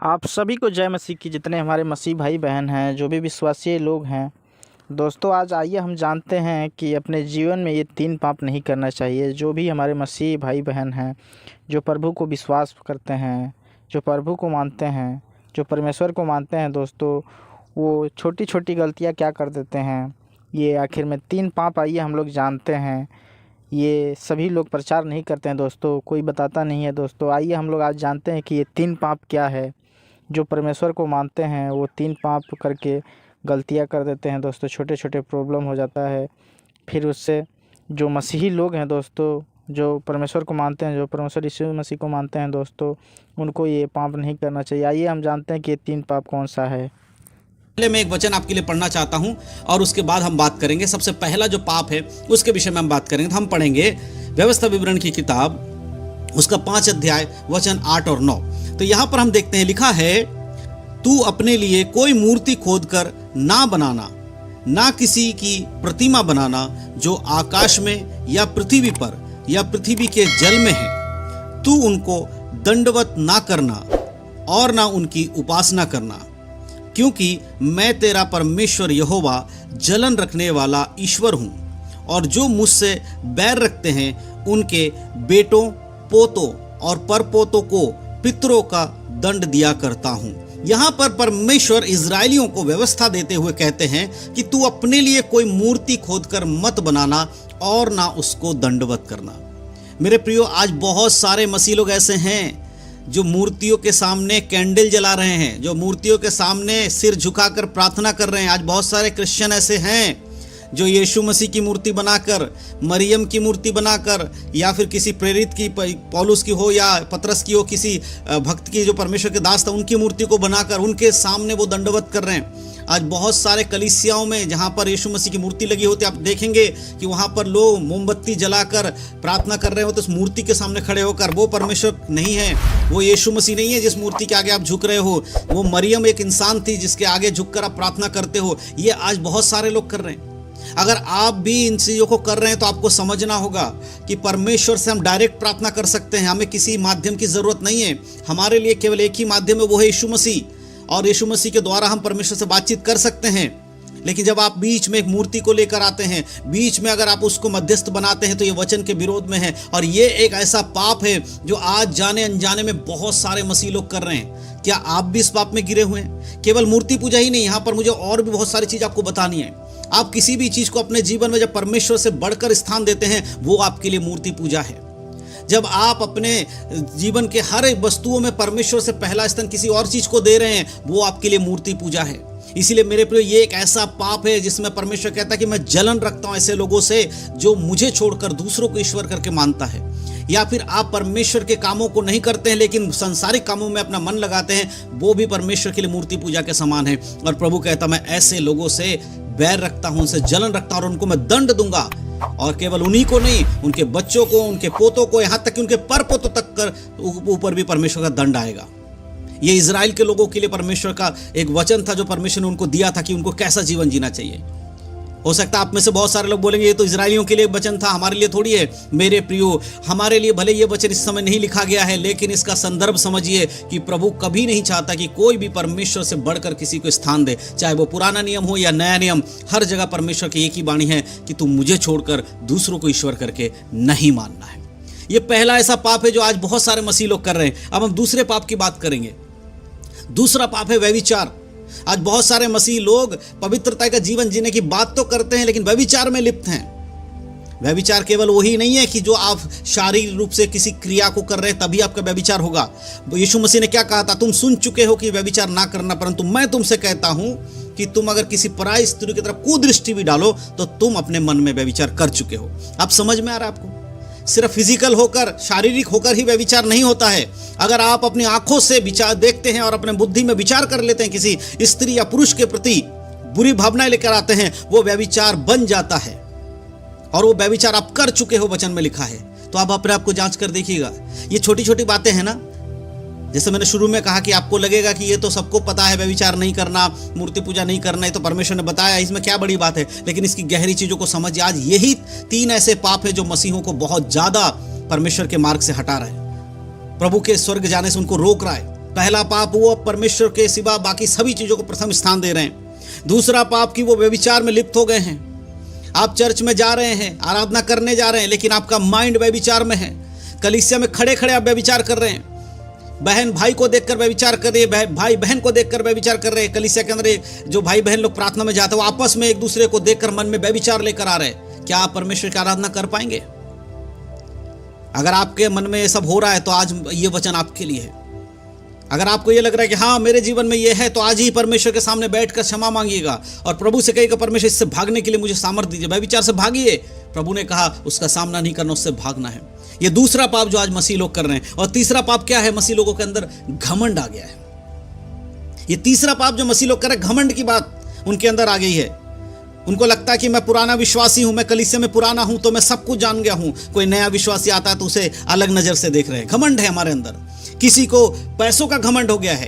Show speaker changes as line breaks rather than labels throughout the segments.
आप सभी को जय मसीह की। जितने हमारे मसीह भाई बहन हैं, जो भी विश्वासी लोग हैं दोस्तों, आज आइए हम जानते हैं कि अपने जीवन में ये 3 पाप नहीं करना चाहिए। जो भी हमारे मसीह भाई बहन हैं, जो प्रभु को विश्वास करते हैं, जो प्रभु को मानते हैं, जो परमेश्वर को मानते हैं दोस्तों, वो छोटी छोटी गलतियाँ क्या कर देते हैं। ये आखिर में 3 पाप आइए हम लोग जानते हैं। ये सभी लोग प्रचार नहीं करते हैं दोस्तों, कोई बताता नहीं है दोस्तों। आइए हम लोग आज जानते हैं कि ये 3 पाप क्या है। जो परमेश्वर को मानते हैं वो 3 पाप करके गलतियां कर देते हैं दोस्तों, छोटे छोटे प्रॉब्लम हो जाता है। फिर उससे जो मसीही लोग हैं दोस्तों, जो परमेश्वर को मानते हैं, जो परमेश्वर यीशु मसीह को मानते हैं दोस्तों, उनको ये पाप नहीं करना चाहिए। आइए हम जानते हैं कि ये 3 पाप कौन सा है।
पहले मैं एक वचन आपके लिए पढ़ना चाहता हूं और उसके बाद हम बात करेंगे। सबसे पहला जो पाप है उसके विषय में हम बात करेंगे। तो हम पढ़ेंगे व्यवस्था विवरण की किताब, उसका 5 अध्याय वचन 8 और 9। तो यहां पर हम देखते हैं, लिखा है, तू अपने लिए कोई मूर्ति खोदकर ना बनाना, ना किसी की प्रतिमा बनाना जो आकाश में या पृथ्वी पर या पृथ्वी के जल में है। तू उनको दंडवत ना करना और ना उनकी उपासना करना, क्योंकि मैं तेरा परमेश्वर यहोवा जलन रखने वाला ईश्वर हूँ, और जो मुझसे बैर रखते हैं उनके बेटों, पोतों और परपोतों को पितरों का दंड दिया करता हूँ। यहाँ पर परमेश्वर इजरायलियों को व्यवस्था देते हुए कहते हैं कि तू अपने लिए कोई मूर्ति खोदकर मत बनाना और ना उसको दंडवत करना। मेरे प्रियो, आज बहुत सारे मसीह लोग ऐसे हैं जो मूर्तियों के सामने कैंडल जला रहे हैं, जो मूर्तियों के सामने सिर झुकाकर प्रार्थना कर रहे हैं। आज बहुत सारे क्रिश्चियन ऐसे हैं जो यीशु मसीह की मूर्ति बनाकर, मरियम की मूर्ति बनाकर, या फिर किसी प्रेरित की, पौलुस की हो या पतरस की हो, किसी भक्त की जो परमेश्वर के दास था उनकी मूर्ति को बनाकर उनके सामने वो दंडवत कर रहे हैं। आज बहुत सारे कलीसियाओं में जहाँ पर यीशु मसीह की मूर्ति लगी होती है, आप देखेंगे कि वहाँ पर लोग मोमबत्ती जलाकर प्रार्थना कर रहे होते, उस मूर्ति के सामने खड़े होकर। वो परमेश्वर नहीं है, वो यीशु मसीह नहीं है जिस मूर्ति के आगे आप झुक रहे हो। वो मरियम एक इंसान थी जिसके आगे झुककर आप प्रार्थना करते हो। ये आज बहुत सारे लोग कर रहे हैं। अगर आप भी इन चीज़ों को कर रहे हैं तो आपको समझना होगा कि परमेश्वर से हम डायरेक्ट प्रार्थना कर सकते हैं। हमें किसी माध्यम की ज़रूरत नहीं है। हमारे लिए केवल एक ही माध्यम है, वो है यीशु मसीह, और यीशु मसीह के द्वारा हम परमेश्वर से बातचीत कर सकते हैं। लेकिन जब आप बीच में एक मूर्ति को लेकर आते हैं, बीच में अगर आप उसको मध्यस्थ बनाते हैं, तो ये वचन के विरोध में है। और ये एक ऐसा पाप है जो आज जाने अनजाने में बहुत सारे मसीह लोग कर रहे हैं। क्या आप भी इस पाप में गिरे हुए हैं? केवल मूर्ति पूजा ही नहीं, यहाँ पर मुझे और भी बहुत सारी चीज़ आपको बतानी है। आप किसी भी चीज़ को अपने जीवन में जब परमेश्वर से बढ़कर स्थान देते हैं, वो आपके लिए मूर्ति पूजा है। जब आप अपने जीवन के हर एक वस्तुओं में परमेश्वर से पहला स्थान किसी और चीज़ को दे रहे हैं, वो आपके लिए मूर्ति पूजा है। इसीलिए मेरे प्रिय, ये एक ऐसा पाप है जिसमें परमेश्वर कहता है कि मैं जलन रखता हूँ ऐसे लोगों से जो मुझे छोड़कर दूसरों को ईश्वर करके मानता है। या फिर आप परमेश्वर के कामों को नहीं करते हैं लेकिन संसारिक कामों में अपना मन लगाते हैं, वो भी परमेश्वर के लिए मूर्ति पूजा के समान है। और प्रभु कहता, मैं ऐसे लोगों से बैर रखता हूं, उनसे जलन रखता हूं और उनको मैं दंड दूंगा। और केवल उन्हीं को नहीं, उनके बच्चों को, उनके पोतों को, यहां तक कि उनके परपोतों तक कर ऊपर भी परमेश्वर का दंड आएगा। ये इजराइल के लोगों के लिए परमेश्वर का एक वचन था जो परमेश्वर ने उनको दिया था कि उनको कैसा जीवन जीना चाहिए। हो सकता है आप में से बहुत सारे लोग बोलेंगे ये तो इजराइलियों के लिए वचन था, हमारे लिए थोड़ी है। मेरे प्रियो, हमारे लिए भले ये वचन इस समय नहीं लिखा गया है, लेकिन इसका संदर्भ समझिए कि प्रभु कभी नहीं चाहता कि कोई भी परमेश्वर से बढ़कर किसी को स्थान दे। चाहे वो पुराना नियम हो या नया नियम, हर जगह परमेश्वर की एक ही वाणी है कि तुम मुझे छोड़कर दूसरों को ईश्वर करके नहीं मानना है। ये पहला ऐसा पाप है जो आज बहुत सारे मसीह लोग कर रहे हैं। अब हम दूसरे पाप की बात करेंगे। दूसरा पाप है व्यभिचार। आज बहुत सारे मसीह लोग पवित्रता का जीवन जीने की बात तो करते हैं लेकिन व्यभिचार में लिप्त हैं। व्यभिचार केवल वही नहीं है कि जो आप शारीरिक रूप से किसी क्रिया को कर रहे हैं तभी आपका व्यभिचार होगा। यीशु मसीह ने क्या कहा था? तुम सुन चुके हो कि व्यभिचार ना करना, परंतु मैं तुमसे कहता हूं कि तुम अगर किसी पराई स्त्री की तरफ कुदृष्टि भी डालो तो तुम अपने मन में व्यभिचार कर चुके हो। अब समझ में आ रहा है आपको? सिर्फ फिजिकल होकर, शारीरिक होकर ही व्यभिचार नहीं होता है। अगर आप अपनी आंखों से विचार देखते हैं और अपने बुद्धि में विचार कर लेते हैं, किसी स्त्री या पुरुष के प्रति बुरी भावनाएं लेकर आते हैं, वो व्यभिचार बन जाता है। और वो व्यभिचार आप कर चुके हो, वचन में लिखा है। तो आप अपने आप को जांच कर देखिएगा। ये छोटी छोटी बातें हैं ना, जैसे मैंने शुरू में कहा कि आपको लगेगा कि ये तो सबको पता है, व्यभिचार नहीं करना, मूर्ति पूजा नहीं करना, ये तो परमेश्वर ने बताया, इसमें क्या बड़ी बात है। लेकिन इसकी गहरी चीज़ों को समझिए। आज यही 3 ऐसे पाप है जो मसीहों को बहुत ज़्यादा परमेश्वर के मार्ग से हटा रहा है, प्रभु के स्वर्ग जाने से उनको रोक रहा है। पहला पाप, वो परमेश्वर के सिवा बाकी सभी चीजों को प्रथम स्थान दे रहे हैं। दूसरा पाप कि वो व्यभिचार में लिप्त हो गए हैं। आप चर्च में जा रहे हैं, आराधना करने जा रहे हैं, लेकिन आपका माइंड व्यभिचार में है। कलीसिया में खड़े खड़े आप व्यभिचार कर रहे हैं। बहन भाई को देखकर व्यभिचार कर रही है, भाई बहन को देखकर व्यभिचार कर रहे हैं। कलीसिया के अंदर जो भाई बहन लोग प्रार्थना में जाते हैं, वो आपस में एक दूसरे को देखकर मन में व्यभिचार लेकर आ रहे हैं। क्या आप परमेश्वर की आराधना कर पाएंगे? अगर आपके मन में ये सब हो रहा है तो आज ये वचन आपके लिए है। अगर आपको ये लग रहा है कि हाँ मेरे जीवन में ये है, तो आज ही परमेश्वर के सामने बैठकर क्षमा मांगिएगा और प्रभु से कहिएगा, परमेश्वर इससे भागने के लिए मुझे सामर्थ्य दीजिए। व्यभिचार से भागिए। प्रभु ने कहा उसका सामना नहीं करना, उससे भागना है। ये दूसरा पाप जो आज मसीह लोग कर रहे हैं। और तीसरा पाप क्या है? मसीह लोगों के अंदर घमंड आ गया है। ये तीसरा पाप जो मसीह लोग कर रहे हैं, घमंड की बात उनके अंदर आ गई है। उनको लगता है कि मैं पुराना विश्वासी हूं, मैं कलीसिया में पुराना हूं, तो मैं सब कुछ जान गया हूं। कोई नया विश्वासी आता है तो उसे अलग नजर से देख रहे हैं। घमंड है हमारे अंदर। किसी को पैसों का घमंड हो गया है।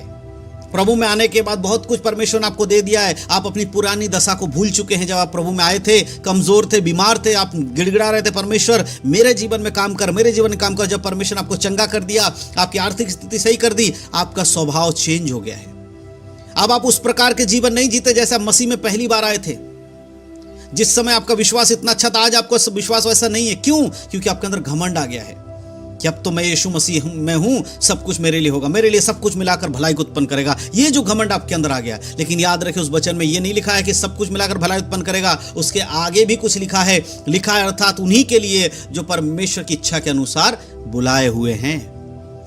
प्रभु में आने के बाद बहुत कुछ परमेश्वर ने आपको दे दिया है। आप अपनी पुरानी दशा को भूल चुके हैं। जब आप प्रभु में आए थे, कमजोर थे, बीमार थे, आप गिड़गिड़ा रहे थे, परमेश्वर मेरे जीवन में काम कर, मेरे जीवन में काम कर। जब परमेश्वर ने आपको चंगा कर दिया, आपकी आर्थिक स्थिति सही कर दी, आपका स्वभाव चेंज हो गया है। अब आप उस प्रकार के जीवन नहीं जीते जैसे आप मसीह में पहली बार आए थे। जिस समय आपका विश्वास इतना अच्छा था, आज आपका विश्वास वैसा नहीं है। क्यों? क्योंकि आपके अंदर घमंड आ गया है कि अब तो मैं यीशु मसीह में हूं, सब कुछ मेरे लिए होगा, मेरे लिए सब कुछ मिलाकर भलाई को उत्पन्न करेगा। ये जो घमंड आपके अंदर आ गया। लेकिन याद रखें, उस वचन में ये नहीं लिखा है कि सब कुछ मिलाकर भलाई उत्पन्न करेगा। उसके आगे भी कुछ लिखा है अर्थात उन्हीं के लिए जो परमेश्वर की इच्छा के अनुसार बुलाए हुए हैं।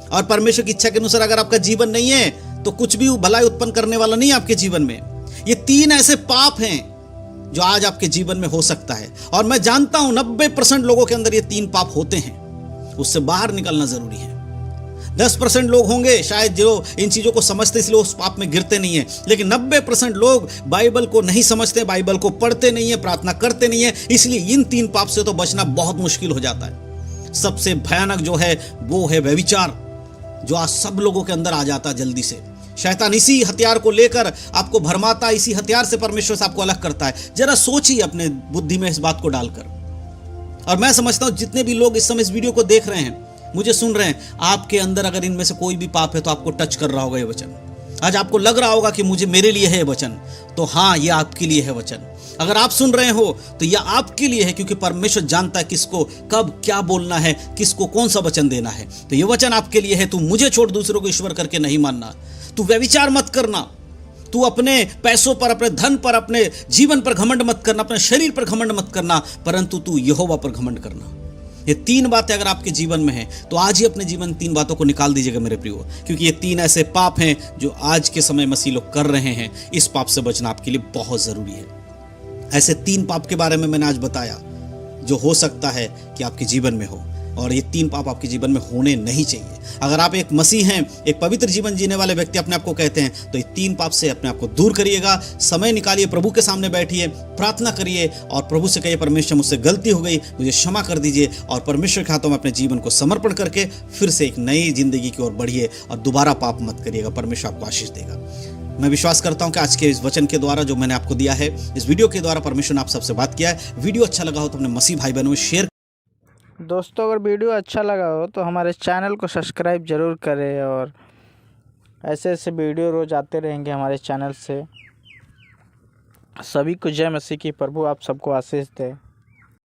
और परमेश्वर की इच्छा के अनुसार अगर आपका जीवन नहीं है तो कुछ भी भलाई उत्पन्न करने वाला नहीं है आपके जीवन में। ये तीन ऐसे पाप हैं जो आज आपके जीवन में हो सकता है। और मैं जानता हूं 90% लोगों के अंदर ये तीन पाप होते हैं। उससे बाहर निकलना जरूरी है। 10% लोग होंगे शायद जो इन चीजों को समझते, इसलिए उस पाप में गिरते नहीं है। लेकिन 90% लोग बाइबल को नहीं समझते, बाइबल को पढ़ते नहीं है, प्रार्थना करते नहीं है, इसलिए इन तीन पाप से तो बचना बहुत मुश्किल हो जाता है। सबसे भयानक जो है वो है व्यभिचार, जो आज सब लोगों के अंदर आ जाता है जल्दी से। शैतान इसी हथियार को लेकर आपको भरमाता, इसी हथियार से परमेश्वर से आपको अलग करता है। जरा सोचिए अपने बुद्धि में इस बात को डालकर। और मैं समझता हूं जितने भी लोग इस समय इस वीडियो को देख रहे हैं, मुझे सुन रहे हैं, आपके अंदर अगर इनमें से कोई भी पाप है तो आपको टच कर रहा होगा ये वचन। आज आपको लग रहा होगा कि मुझे मेरे लिए है ये वचन, तो हाँ ये आपके लिए है वचन। अगर आप सुन रहे हो तो यह आपके लिए है, क्योंकि परमेश्वर जानता है किसको कब क्या बोलना है, किसको कौन सा वचन देना है। तो ये वचन आपके लिए है। तू मुझे छोड़ दूसरों को ईश्वर करके नहीं मानना। तू व्यभिचार मत करना। तू अपने पैसों पर, अपने धन पर, अपने जीवन पर घमंड मत करना, अपने शरीर पर घमंड मत करना, परंतु तू यहोवा पर घमंड करना। ये तीन बातें अगर आपके जीवन में हैं तो आज ही अपने जीवन में तीन बातों को निकाल दीजिएगा मेरे प्रियो, क्योंकि ये तीन ऐसे पाप हैं जो आज के समय मसीह लोग कर रहे हैं। इस पाप से बचना आपके लिए बहुत जरूरी है। ऐसे तीन पाप के बारे में मैंने आज बताया जो हो सकता है कि आपके जीवन में हो, और ये तीन पाप आपके जीवन में होने नहीं चाहिए। अगर आप एक मसीह हैं, एक पवित्र जीवन जीने वाले व्यक्ति अपने आप को कहते हैं, तो ये तीन पाप से अपने आप को दूर करिएगा। समय निकालिए, प्रभु के सामने बैठिए, प्रार्थना करिए और प्रभु से कहिए, परमेश्वर मुझसे गलती हो गई, मुझे क्षमा कर दीजिए। और परमेश्वर के हाथों में अपने जीवन को समर्पण करके फिर से एक नई जिंदगी की ओर बढ़िए और दोबारा पाप मत करिएगा। परमेश्वर आपको आशीष देगा। मैं विश्वास करता हूं कि आज के इस वचन के द्वारा जो मैंने आपको दिया है, इस वीडियो के द्वारा परमेश्वर ने आप सबसे बात किया है। वीडियो अच्छा लगा हो तो अपने मसीह भाई बहनों में शेयर।
दोस्तों अगर वीडियो अच्छा लगा हो तो हमारे चैनल को सब्सक्राइब ज़रूर करें, और ऐसे ऐसे वीडियो रोज़ आते रहेंगे हमारे चैनल से। सभी को जय मसीह की। प्रभु आप सबको आशीष दे।